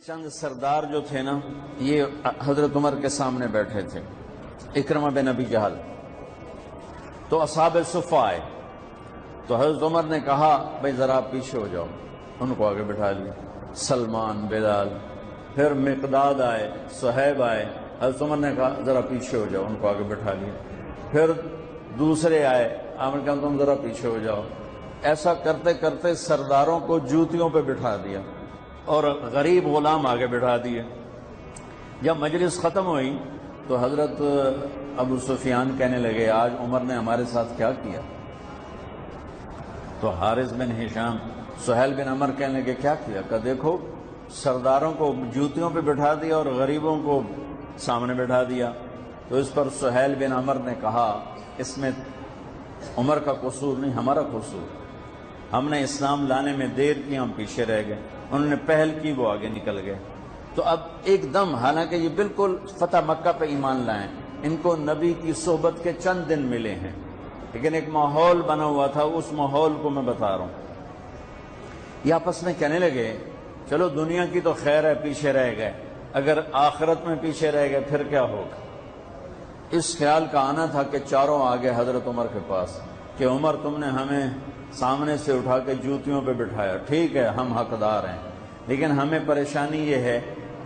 چند سردار جو تھے نا، یہ حضرت عمر کے سامنے بیٹھے تھے، اکرمہ بن ابی جہل۔ تو اصحاب صفہ آئے تو حضرت عمر نے کہا بھائی ذرا آپ پیچھے ہو جاؤ، ان کو آگے بٹھا لیا۔ سلمان، بلال، پھر مقداد آئے، صہیب آئے، حضرت عمر نے کہا ذرا پیچھے ہو جاؤ، ان کو آگے بٹھا لیا۔ پھر دوسرے آئے، عامر کہا تم ذرا پیچھے ہو جاؤ۔ ایسا کرتے کرتے سرداروں کو جوتیوں پہ بٹھا دیا اور غریب غلام آگے بٹھا دیے۔ جب مجلس ختم ہوئی تو حضرت ابو سفیان کہنے لگے آج عمر نے ہمارے ساتھ کیا کیا؟ تو حارث بن ہشام، سہیل بن عمر کہنے لگے کیا کیا؟ کہ دیکھو سرداروں کو جوتیوں پہ بٹھا دیا اور غریبوں کو سامنے بٹھا دیا۔ تو اس پر سہیل بن عمر نے کہا اس میں عمر کا قصور نہیں، ہمارا قصور، ہم نے اسلام لانے میں دیر کی، ہم پیچھے رہ گئے، انہوں نے پہل کی، وہ آگے نکل گئے۔ تو اب ایک دم، حالانکہ یہ بالکل فتح مکہ پہ ایمان لائیں، ان کو نبی کی صحبت کے چند دن ملے ہیں، لیکن ایک ماحول بنا ہوا تھا، اس ماحول کو میں بتا رہا ہوں۔ یہ آپس میں کہنے لگے چلو دنیا کی تو خیر ہے، پیچھے رہ گئے، اگر آخرت میں پیچھے رہ گئے پھر کیا ہوگا؟ اس خیال کا آنا تھا کہ چاروں آگے حضرت عمر کے پاس کہ عمر تم نے ہمیں سامنے سے اٹھا کے جوتیوں پہ بٹھایا، ٹھیک ہے ہم حقدار ہیں، لیکن ہمیں پریشانی یہ ہے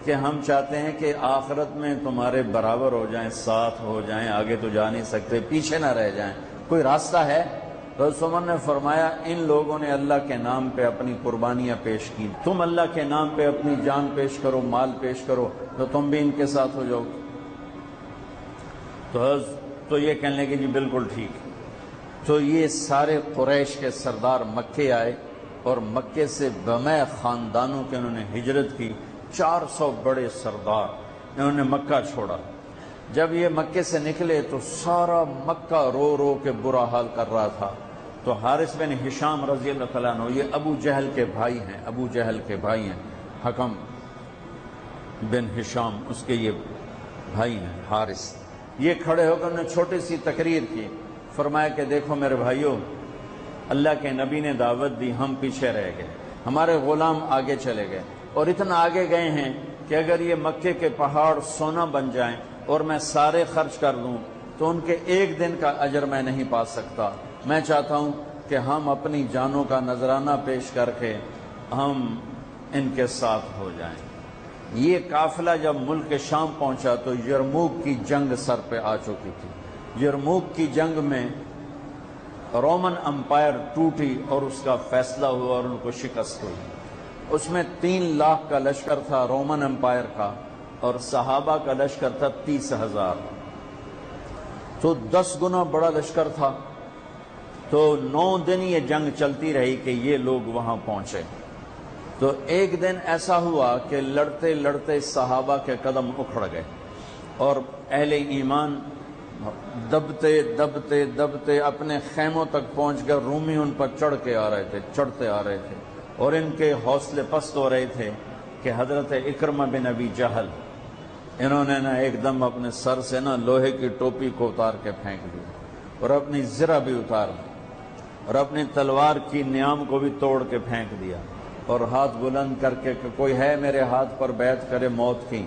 کہ ہم چاہتے ہیں کہ آخرت میں تمہارے برابر ہو جائیں، ساتھ ہو جائیں، آگے تو جا نہیں سکتے، پیچھے نہ رہ جائیں، کوئی راستہ ہے؟ تو حضرت عمر نے فرمایا ان لوگوں نے اللہ کے نام پہ اپنی قربانیاں پیش کی، تم اللہ کے نام پہ اپنی جان پیش کرو، مال پیش کرو، تو تم بھی ان کے ساتھ ہو جاؤ۔ تو یہ کہنے لگے جی بالکل ٹھیک۔ تو یہ سارے قریش کے سردار مکے آئے اور مکے سے بمع خاندانوں کے انہوں نے ہجرت کی، 400 بڑے سردار انہوں نے مکہ چھوڑا۔ جب یہ مکے سے نکلے تو سارا مکہ رو رو کے برا حال کر رہا تھا۔ تو حارث بن ہشام رضی اللہ تعالیٰ عنہ، یہ ابو جہل کے بھائی ہیں، ابو جہل کے بھائی ہیں، حکم بن ہشام اس کے یہ بھائی ہیں حارث، یہ کھڑے ہو کر انہوں نے چھوٹی سی تقریر کی، فرمایا کہ دیکھو میرے بھائیوں، اللہ کے نبی نے دعوت دی، ہم پیچھے رہ گئے، ہمارے غلام آگے چلے گئے، اور اتنا آگے گئے ہیں کہ اگر یہ مکے کے پہاڑ سونا بن جائیں اور میں سارے خرچ کر دوں تو ان کے ایک دن کا اجر میں نہیں پا سکتا۔ میں چاہتا ہوں کہ ہم اپنی جانوں کا نذرانہ پیش کر کے ہم ان کے ساتھ ہو جائیں۔ یہ قافلہ جب ملک شام پہنچا تو یرموک کی جنگ سر پہ آ چکی تھی۔ یرموک کی جنگ میں رومن امپائر ٹوٹی اور اس کا فیصلہ ہوا اور ان کو شکست ہوئی۔ اس میں 3 لاکھ کا لشکر تھا رومن امپائر کا، اور صحابہ کا لشکر تھا 30,000، تو 10 گنا بڑا لشکر تھا۔ تو 9 دن یہ جنگ چلتی رہی کہ یہ لوگ وہاں پہنچے۔ تو ایک دن ایسا ہوا کہ لڑتے لڑتے صحابہ کے قدم اکھڑ گئے اور اہل ایمان دبتے دبتے دبتے اپنے خیموں تک پہنچ کر رومی ان پر چڑھ کے آ رہے تھے، چڑھتے آ رہے تھے، اور ان کے حوصلے پست ہو رہے تھے کہ حضرت اکرمہ بن ابی جہل انہوں نے ایک دم اپنے سر سے لوہے کی ٹوپی کو اتار کے پھینک دی اور اپنی زرہ بھی اتار دی اور اپنی تلوار کی نیام کو بھی توڑ کے پھینک دیا، اور ہاتھ بلند کر کے کہ کوئی ہے میرے ہاتھ پر بیعت کرے موت کی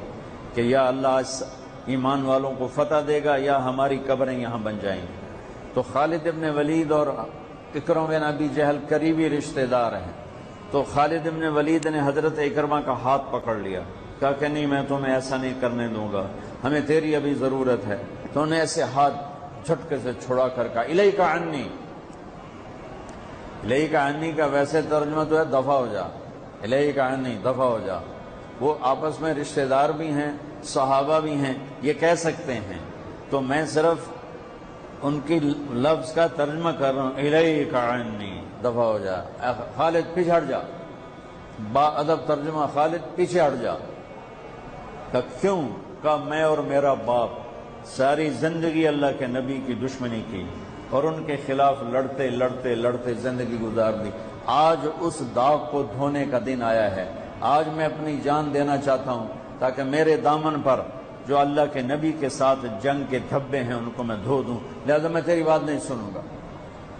کہ یا اللہ اس ایمان والوں کو فتح دے گا یا ہماری قبریں یہاں بن جائیں گی۔ تو خالد ابن ولید اور اکرمہ بن ابی جہل قریبی رشتہ دار ہیں، تو خالد ابن ولید نے حضرت اکرمہ کا ہاتھ پکڑ لیا، کہا کہ نہیں میں تمہیں ایسا نہیں کرنے دوں گا، ہمیں تیری ابھی ضرورت ہے۔ تو انہیں ایسے ہاتھ جھٹکے سے چھڑا کر کہا الیک عنی، الیک عنی کا ویسے ترجمہ تو ہے دفع ہو جا، الیک عنی دفع ہو جا۔ وہ آپس میں رشتہ دار بھی ہیں، صحابہ بھی ہیں، یہ کہہ سکتے ہیں، تو میں صرف ان کی لفظ کا ترجمہ کر رہا ہوں، الیک عنی دفع ہو جا، خالد پیچھے ہٹ جا، با ادب ترجمہ خالد پیچھے ہٹ جا۔ کہ کیوں؟ کہ میں اور میرا باپ ساری زندگی اللہ کے نبی کی دشمنی کی اور ان کے خلاف لڑتے لڑتے لڑتے زندگی گزار دی، آج اس داغ کو دھونے کا دن آیا ہے، آج میں اپنی جان دینا چاہتا ہوں تاکہ میرے دامن پر جو اللہ کے نبی کے ساتھ جنگ کے دھبے ہیں ان کو میں دھو دوں، لہذا میں تیری بات نہیں سنوں گا۔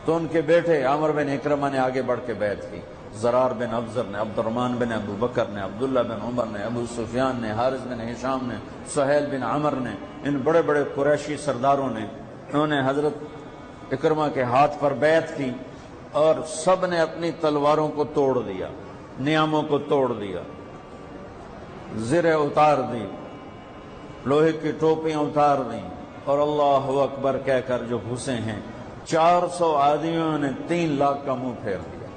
تو ان کے بیٹے عامر بن اکرمہ نے آگے بڑھ کے بیعت کی، زرار بن ابزر نے، عبد الرحمن بن ابو بکر نے، عبداللہ بن عمر نے، ابو سفیان نے، حارث بن ہشام نے، سہیل بن عمر نے، ان بڑے بڑے قریشی سرداروں نے، انہوں نے حضرت اکرمہ کے ہاتھ پر بیعت کی اور سب نے اپنی تلواروں کو توڑ دیا، نیاموں کو توڑ دیا، زریں اتار دی، لوہے کی ٹوپیاں اتار دیں اور اللہ اکبر کہہ کر جو گھسے ہیں 400 آدمیوں نے 3 لاکھ کا منہ پھیر دیا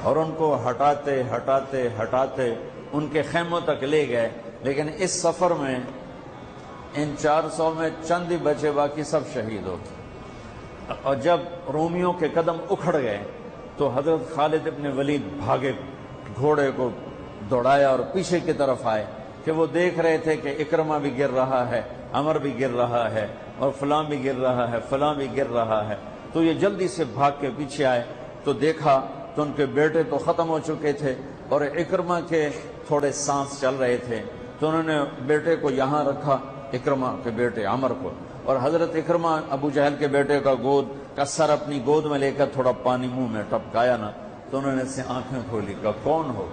اور ان کو ہٹاتے ہٹاتے ہٹاتے ان کے خیموں تک لے گئے۔ لیکن اس سفر میں ان 400 میں چند ہی بچے، باقی سب شہید ہو گئے۔ اور جب رومیوں کے قدم اکھڑ گئے تو حضرت خالد ابن ولید بھاگے، گھوڑے کو دوڑایا اور پیچھے کی طرف آئے کہ وہ دیکھ رہے تھے کہ اکرمہ بھی گر رہا ہے، عمر بھی گر رہا ہے اور فلاں بھی گر رہا ہے، فلاں بھی گر رہا ہے۔ تو یہ جلدی سے بھاگ کے پیچھے آئے تو دیکھا تو ان کے بیٹے تو ختم ہو چکے تھے اور اکرمہ کے تھوڑے سانس چل رہے تھے، تو انہوں نے بیٹے کو یہاں رکھا، اکرمہ کے بیٹے عمر کو، اور حضرت اکرمہ ابو جہل کے بیٹے کا سر اپنی گود میں لے کر تھوڑا پانی منہ میں ٹپکایا نا، تو انہوں نے اسے آنکھیں کھولی، کہا کون ہو؟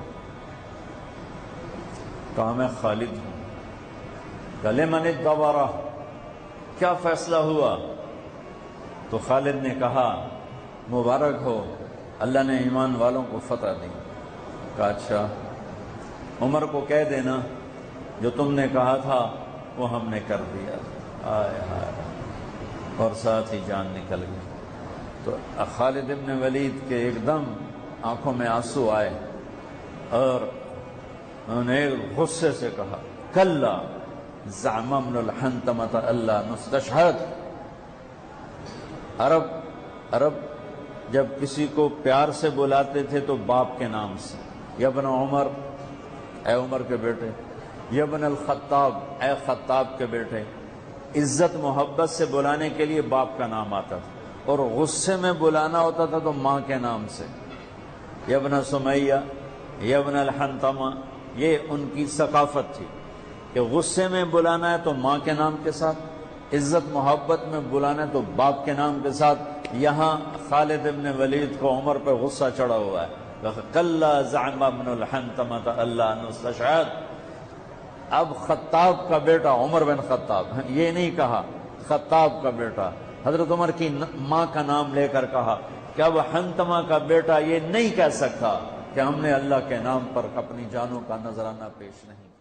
کہا میں خالد ہوں۔ کہا لمن الدبرہ، کیا فیصلہ ہوا؟ تو خالد نے کہا مبارک ہو، اللہ نے ایمان والوں کو فتح دی۔ کہا اچھا، عمر کو کہہ دینا جو تم نے کہا تھا وہ ہم نے کر دیا۔ آئے ہائے، اور ساتھ ہی جان نکل گئی۔ تو خالد ابن ولید کے ایک دم آنکھوں میں آنسو آئے اور انہوں نے غصے سے کہا کلا زعم ابن الحنتمۃ اللہ نستشہد۔ عرب جب کسی کو پیار سے بلاتے تھے تو باپ کے نام سے، یا ابن عمر، اے عمر کے بیٹے، یا ابن الخطاب، اے خطاب کے بیٹے، عزت محبت سے بلانے کے لیے باپ کا نام آتا تھا، اور غصے میں بلانا ہوتا تھا تو ماں کے نام سے، یا ابن سمیہ، یا ابن الحنتمہ۔ یہ ان کی ثقافت تھی کہ غصے میں بلانا ہے تو ماں کے نام کے ساتھ، عزت محبت میں بلانا ہے تو باپ کے نام کے ساتھ۔ یہاں خالد ابن ولید کو عمر پہ غصہ چڑھا ہوا ہے، کلا زعم ابن الحنتمۃ اللہ نستشہد۔ اب خطاب کا بیٹا عمر بن خطاب، یہ نہیں کہا خطاب کا بیٹا، حضرت عمر کی ماں کا نام لے کر کہا کہ اب حنتمہ کا بیٹا یہ نہیں کہہ سکتا کہ ہم نے اللہ کے نام پر اپنی جانوں کا نذرانہ پیش نہیں کیا۔